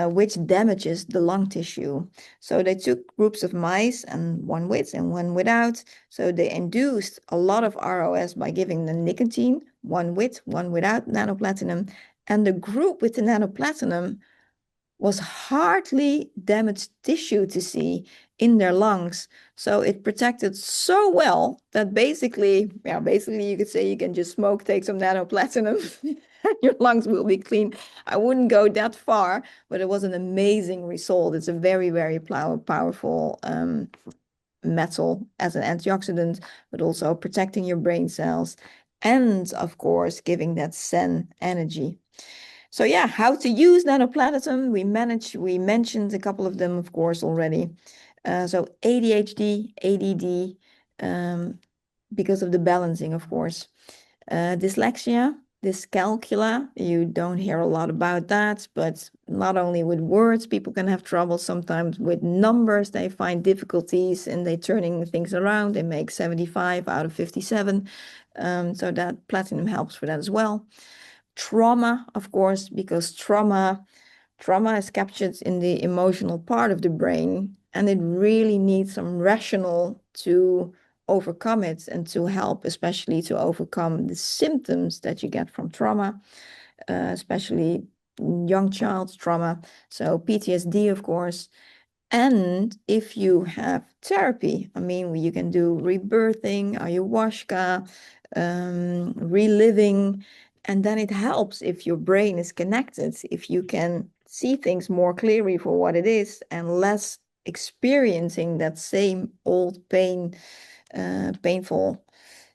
which damages the lung tissue. So they took groups of mice and one with and one without. So they induced a lot of ROS by giving them nicotine, one with, one without nanoplatinum. And the group with the nanoplatinum was hardly damaged tissue to see in their lungs. So it protected so well that basically you could say you can just smoke, take some nanoplatinum, and your lungs will be clean. I wouldn't go that far, but it was an amazing result. It's a very, very powerful metal as an antioxidant, but also protecting your brain cells and, of course, giving that Zen energy. So yeah, how to use nanoplatinum. We mentioned a couple of them, of course, already. So ADHD, ADD, because of the balancing, of course. Dyslexia, dyscalculia, you don't hear a lot about that, but not only with words, people can have trouble sometimes with numbers. They find difficulties and they turning things around. They make 75 out of 57. So that platinum helps for that as well. Trauma, of course, because trauma is captured in the emotional part of the brain, and it really needs some rational to overcome it and to help, especially to overcome the symptoms that you get from trauma, especially young child trauma. So PTSD, of course. And if you have therapy, I mean, you can do rebirthing, ayahuasca, reliving, and then it helps if your brain is connected, if you can see things more clearly for what it is and less experiencing that same old painful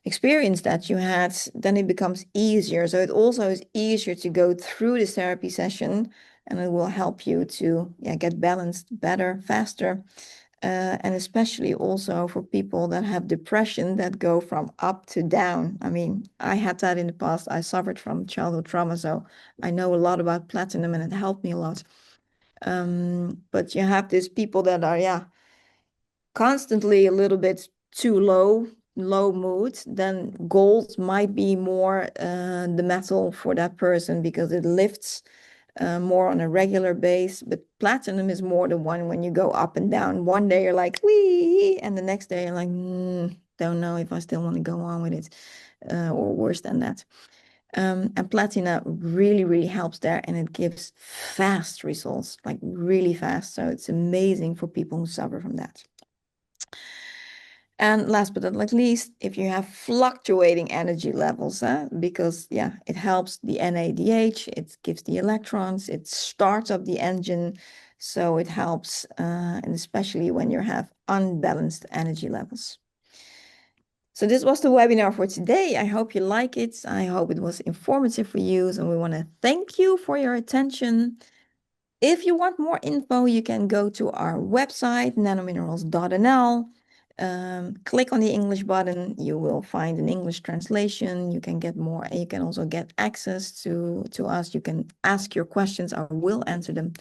experience that you had, then it becomes easier. So it also is easier to go through this therapy session, and it will help you to get balanced better, faster. And especially also for people that have depression that go from up to down. I mean, I had that in the past. I suffered from childhood trauma, so I know a lot about platinum and it helped me a lot. But you have these people that are, constantly a little bit too low mood, then gold might be more the metal for that person because it lifts more on a regular base. But platinum is more the one when you go up and down. One day you're like, wee, and the next day you're like, don't know if I still want to go on with it, or worse than that. And platina really, really helps there, and it gives fast results, like really fast. So it's amazing for people who suffer from that. And last but not least, if you have fluctuating energy levels, because it helps the NADH, it gives the electrons, it starts up the engine, so it helps, and especially when you have unbalanced energy levels. So this was the webinar for today. I hope you like it. I hope it was informative for you, and we want to thank you for your attention. If you want more info, you can go to our website, nanominerals.nl. Click on the English button. You will find an English translation. You can get more. You can also get access to us. You can ask your questions. I will answer them.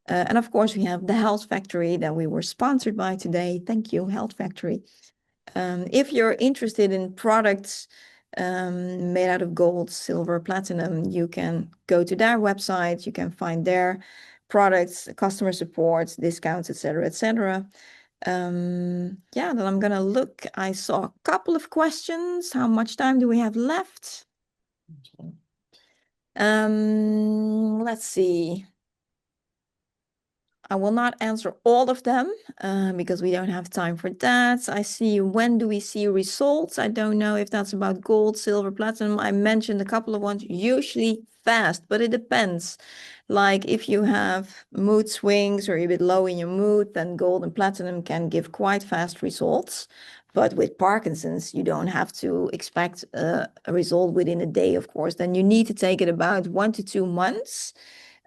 And of course, we have the Health Factory that we were sponsored by today. Thank you, Health Factory. If you're interested in products made out of gold, silver, platinum, you can go to their website. You can find their products, customer support, discounts, etc., etc. Then I'm gonna look. I saw a couple of questions. How much time do we have left? Let's see. I will not answer all of them because we don't have time for that. I see, when do we see results? I don't know if that's about gold, silver, platinum. I mentioned a couple of ones, usually fast, but it depends. Like if you have mood swings or you're a bit low in your mood, then gold and platinum can give quite fast results. But with Parkinson's, you don't have to expect a result within a day, of course. Then you need to take it about 1 to 2 months.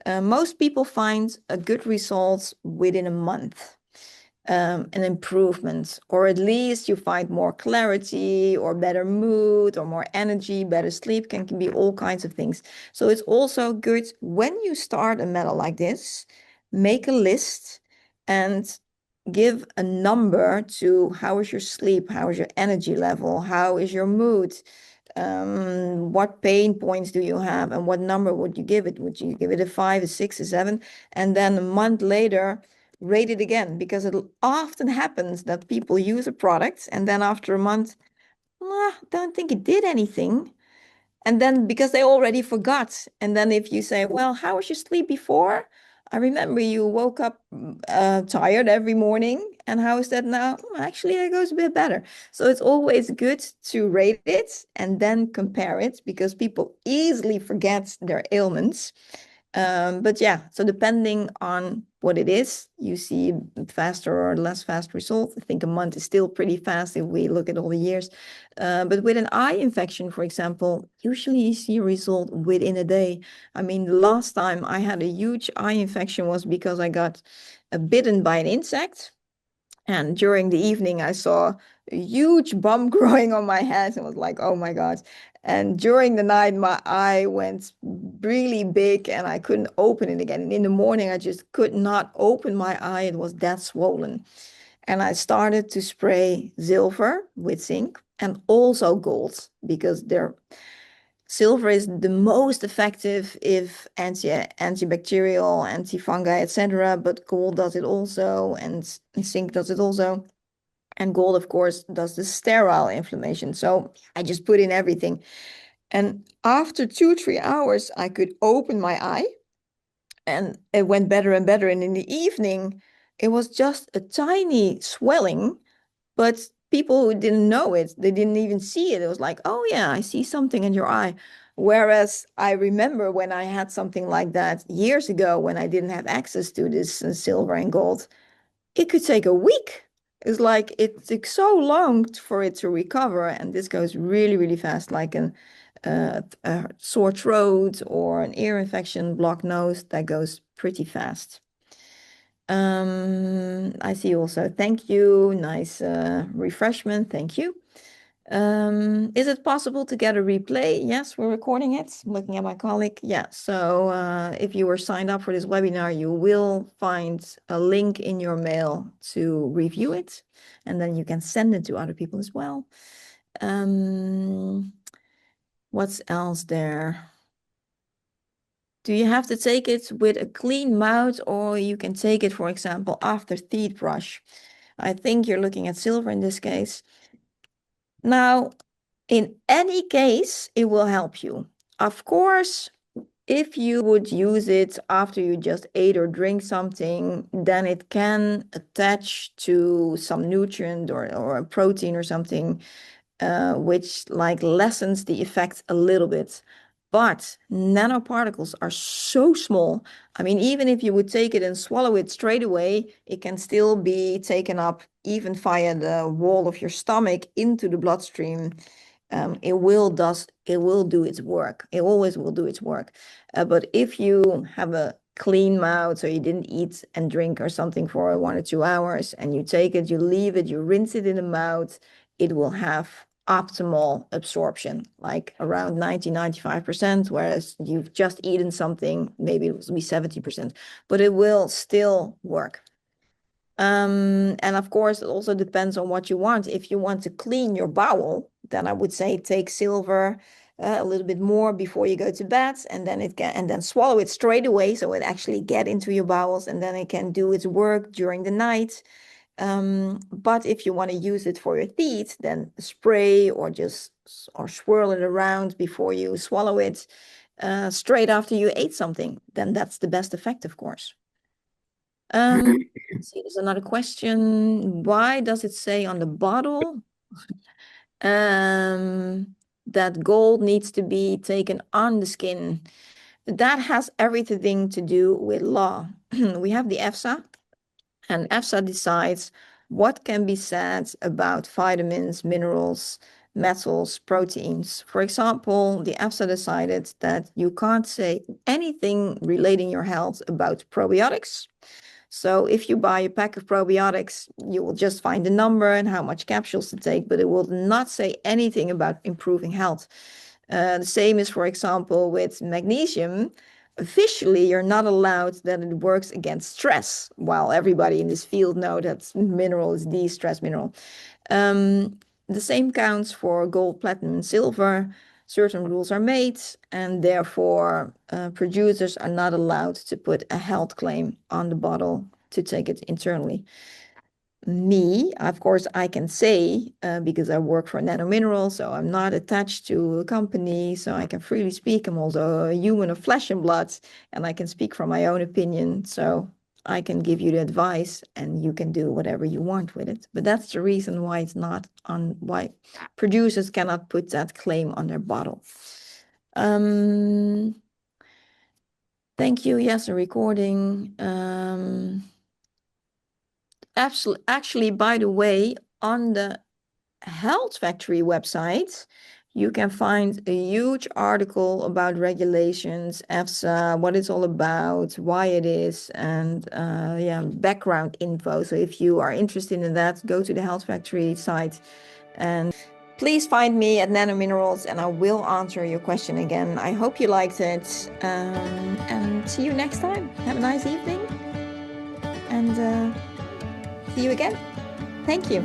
Most people find a good result within a month, an improvement, or at least you find more clarity or better mood or more energy, better sleep, can be all kinds of things. So it's also good when you start a metal like this, make a list and give a number to how is your sleep, how is your energy level, how is your mood, what pain points do you have, and what number would you give it? Would you give it a 5, a 6, a 7? And then a month later, rate it again, because it often happens that people use a product and then after a month, don't think it did anything. And then because they already forgot. And then if you say, well, how was your sleep before? I remember you woke up tired every morning. And how is that now? Actually, it goes a bit better. So it's always good to rate it and then compare it because people easily forget their ailments. But yeah, so depending on what it is, you see faster or less fast results. I think a month is still pretty fast if we look at all the years. But with an eye infection, for example, usually you see a result within a day. I mean, the last time I had a huge eye infection was because I got bitten by an insect. And during the evening, I saw a huge bump growing on my head and was like, oh my God. And during the night, my eye went really big and I couldn't open it again. And in the morning, I just could not open my eye. It was that swollen. And I started to spray silver with zinc and also gold because silver is the most effective if antibacterial, antifungal, etc. But gold does it also, and zinc does it also. And gold, of course, does the sterile inflammation. So I just put in everything. And after 2-3 hours, I could open my eye and it went better and better. And in the evening, it was just a tiny swelling, but people who didn't know it, they didn't even see it. It was like, oh yeah, I see something in your eye. Whereas I remember when I had something like that years ago, when I didn't have access to this silver and gold, it could take a week. It's like it took so long for it to recover, and this goes really, really fast, like a sore throat or an ear infection, blocked nose, that goes pretty fast. I see also, thank you, nice refreshment, thank you. Is it possible to get a replay? Yes, we're recording it. I'm looking at my colleague. Yeah, so if you were signed up for this webinar, you will find a link in your mail to review it, and then you can send it to other people as well. What's else there? Do you have to take it with a clean mouth, or you can take it, for example, after teeth brush? I think you're looking at silver in this case. Now, in any case, it will help you. Of course, if you would use it after you just ate or drink something, then it can attach to some nutrient or a protein or something, which like lessens the effect a little bit. But nanoparticles are so small. I mean, even if you would take it and swallow it straight away, it can still be taken up even via the wall of your stomach into the bloodstream. It will do its work. It always will do its work. But if you have a clean mouth, so you didn't eat and drink or something for 1 or 2 hours, and you take it, you leave it, you rinse it in the mouth, it will have optimal absorption, like around 90-95%, whereas you've just eaten something, maybe it will be 70%, but it will still work. And of course, it also depends on what you want. If you want to clean your bowel, then I would say take silver a little bit more before you go to bed, and then swallow it straight away, so it actually get into your bowels, and then it can do its work during the night. But if you want to use it for your teeth, then spray or swirl it around before you swallow it straight after you ate something. Then that's the best effect, of course. Let's see, there's another question. Why does it say on the bottle that gold needs to be taken on the skin? That has everything to do with law. We have the EFSA, and EFSA decides what can be said about vitamins, minerals, metals, proteins. For example, the EFSA decided that you can't say anything relating your health about probiotics. So if you buy a pack of probiotics, you will just find the number and how much capsules to take, but it will not say anything about improving health. The same is, for example, with magnesium. Officially, you're not allowed that it works against stress, while everybody in this field know that mineral is the stress mineral. The same counts for gold, platinum, and silver. Certain rules are made, and therefore producers are not allowed to put a health claim on the bottle to take it internally. me. Of course, I can say, because I work for Nano Minerals, so I'm not attached to a company, so I can freely speak. I'm also a human of flesh and blood, and I can speak from my own opinion. So I can give you the advice and you can do whatever you want with it. But that's the reason why it's not on, why producers cannot put that claim on their bottle. Thank you. Yes, a recording. Actually, by the way, on the Health Factory website, you can find a huge article about regulations, EFSA, what it's all about, why it is, and yeah, background info. So if you are interested in that, go to the Health Factory site and please find me at Nano Minerals and I will answer your question again. I hope you liked it, and see you next time. Have a nice evening and see you again. Thank you.